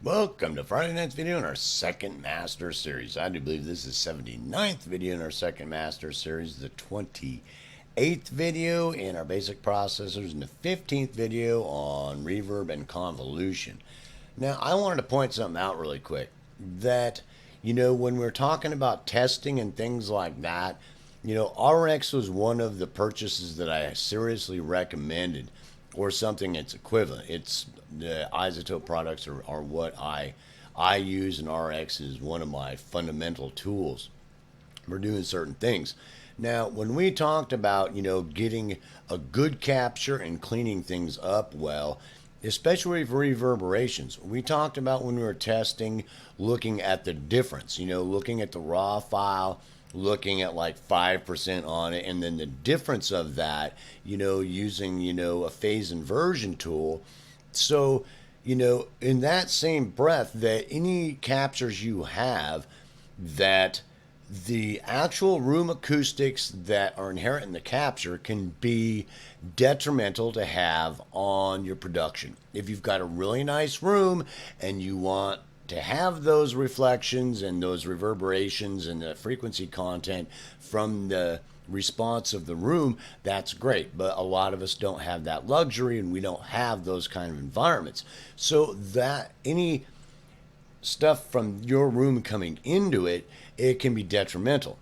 Welcome to Friday night's video in our second master series. I do believe this is 79th video in our second master series, the 28th video in our basic processors, and the 15th video on reverb and convolution. Now, I wanted to point something out really quick that, when we're talking about testing and things like that, RX was one of the purchases that I seriously recommended, or something that's equivalent. It's the isotope products are what I use, and RX is one of my fundamental tools for doing certain things. Now, when we talked about, getting a good capture and cleaning things up well, especially for reverberations, we talked about when we were testing, looking at the difference, looking at the raw file, looking at like 5% on it, and then the difference of that, using, a phase inversion tool. So, in that same breath, that any captures you have, that the actual room acoustics that are inherent in the capture can be detrimental to have on your production. If you've got a really nice room and you want to have those reflections and those reverberations and the frequency content from the response of the room, that's great. But a lot of us don't have that luxury, and we don't have those kind of environments. So that any stuff from your room coming into it, it can be detrimental.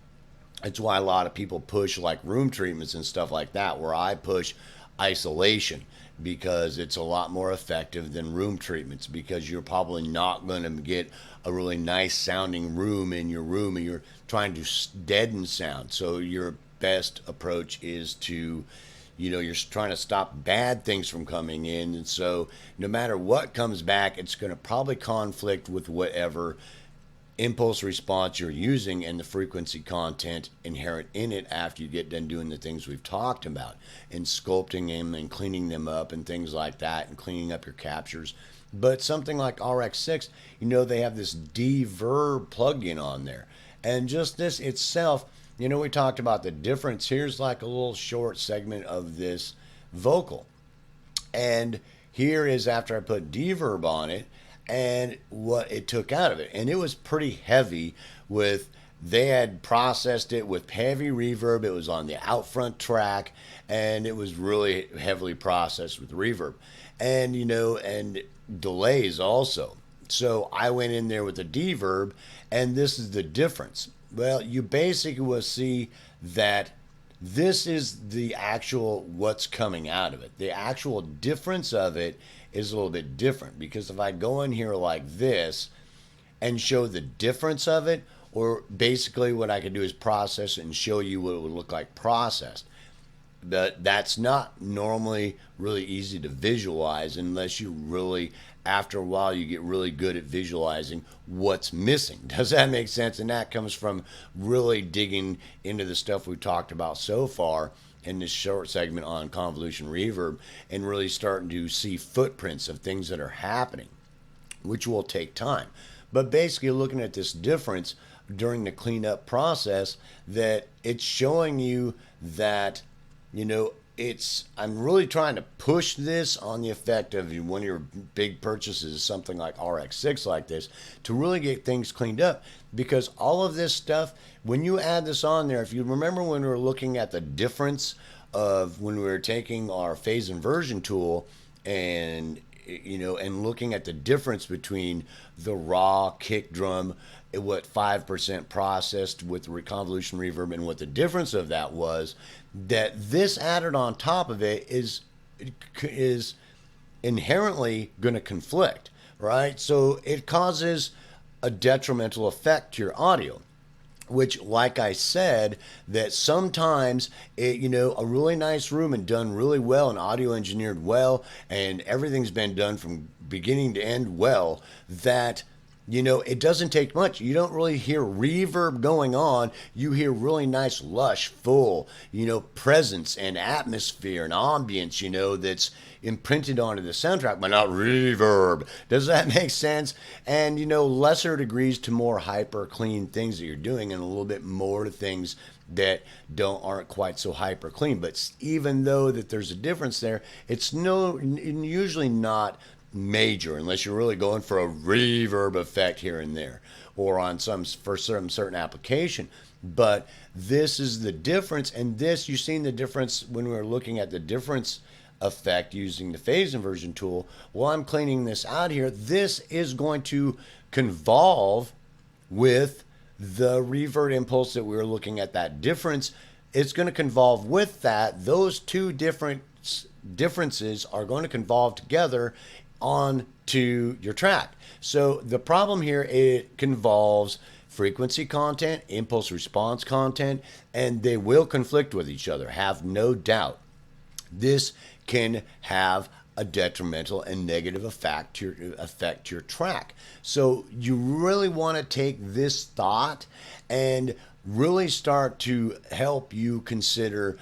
That's why a lot of people push like room treatments and stuff like that, where I push isolation, because it's a lot more effective than room treatments, because you're probably not going to get a really nice sounding room in your room, and you're trying to deaden sound. So your best approach is to, you're trying to stop bad things from coming in. And so no matter what comes back, it's going to probably conflict with whatever impulse response you're using and the frequency content inherent in it after you get done doing the things we've talked about, and sculpting them and cleaning them up and things like that, and cleaning up your captures. But something like RX6, they have this De-Verb plugin on there. And just this itself, we talked about the difference. Here's like a little short segment of this vocal. And here is after I put De-Verb on it, and what it took out of it. And it was pretty heavy with, they had processed it with heavy reverb. It was on the out front track, and it was really heavily processed with reverb. And, and delays also. So I went in there with the De-Verb, and this is the difference. Well, you basically will see that this is the actual what's coming out of it. The actual difference of it is a little bit different, because if I go in here like this and show the difference of it, or basically what I could do is process it and show you what it would look like processed. But that's not normally really easy to visualize unless you really, after a while, you get really good at visualizing what's missing. Does that make sense? And that comes from really digging into the stuff we've talked about so far in this short segment on convolution reverb, and really starting to see footprints of things that are happening, which will take time. But basically looking at this difference during the cleanup process, that it's showing you that, I'm really trying to push this on the effect of one of your big purchases, something like RX6 like this, to really get things cleaned up. Because all of this stuff, when you add this on there, if you remember when we were looking at the difference of when we were taking our phase inversion tool and and looking at the difference between the raw kick drum, what 5% processed with convolution reverb, and what the difference of that was, that this added on top of it is inherently going to conflict, right? So it causes a detrimental effect to your audio, which, like I said, that sometimes it, a really nice room and done really well and audio engineered well, and everything's been done from beginning to end well, that it doesn't take much. You don't really hear reverb going on. You hear really nice, lush, full, presence and atmosphere and ambience, that's imprinted onto the soundtrack, but not reverb. Does that make sense? And, lesser degrees to more hyper clean things that you're doing, and a little bit more to things that aren't quite so hyper clean. But even though that there's a difference there, it's usually not major unless you're really going for a reverb effect here and there or on some for some certain application. But this is the difference, and this you've seen the difference when we were looking at the difference effect using the phase inversion tool. While I'm cleaning this out here, this is going to convolve with the revert impulse that we were looking at, that difference. It's going to convolve with that. Those two differences are going to convolve together onto your track. So the problem here, it convolves frequency content, impulse response content, and they will conflict with each other, have no doubt. This can have a detrimental and negative effect to your track. So you really want to take this thought and really start to help you consider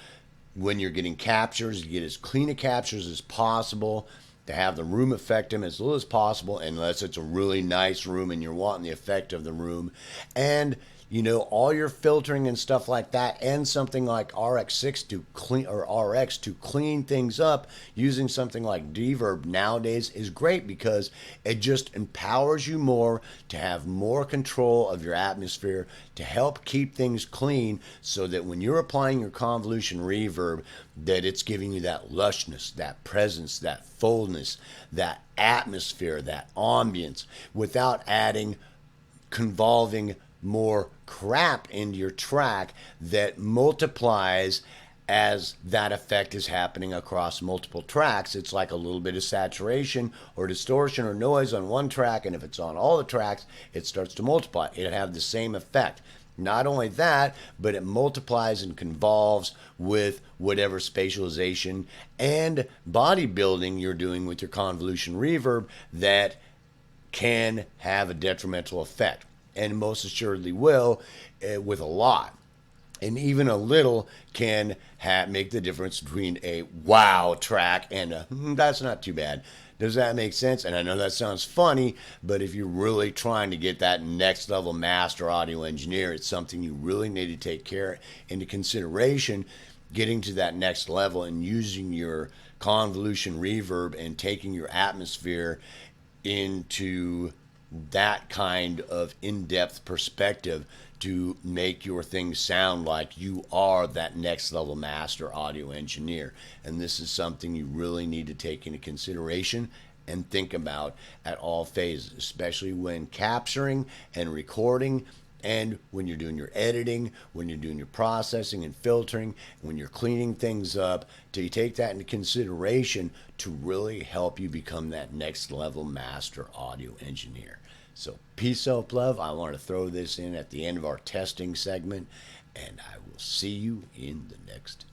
when you're getting captures, to get as clean a captures as possible, to have the room affect them as little as possible, unless it's a really nice room and you're wanting the effect of the room. And you know, all your filtering and stuff like that, and something like RX6 to clean, or RX to clean things up using something like De-Verb nowadays is great, because it just empowers you more to have more control of your atmosphere, to help keep things clean, so that when you're applying your convolution reverb, that it's giving you that lushness, that presence, that fullness, that atmosphere, that ambience, without adding, convolving more crap into your track that multiplies as that effect is happening across multiple tracks. It's like a little bit of saturation or distortion or noise on one track, and if it's on all the tracks, it starts to multiply. It'll have the same effect. Not only that, but it multiplies and convolves with whatever spatialization and bodybuilding you're doing with your convolution reverb that can have a detrimental effect. And most assuredly will, with a lot. And even a little can make the difference between a wow track and a that's not too bad. Does that make sense? And I know that sounds funny, but if you're really trying to get that next level master audio engineer, it's something you really need to take care into consideration, getting to that next level and using your convolution reverb and taking your atmosphere into that kind of in-depth perspective to make your things sound like you are that next level master audio engineer. And this is something you really need to take into consideration and think about at all phases, especially when capturing and recording, and when you're doing your editing, when you're doing your processing and filtering, when you're cleaning things up, to take that into consideration to really help you become that next level master audio engineer. So peace, hope, love. I want to throw this in at the end of our testing segment, and I will see you in the next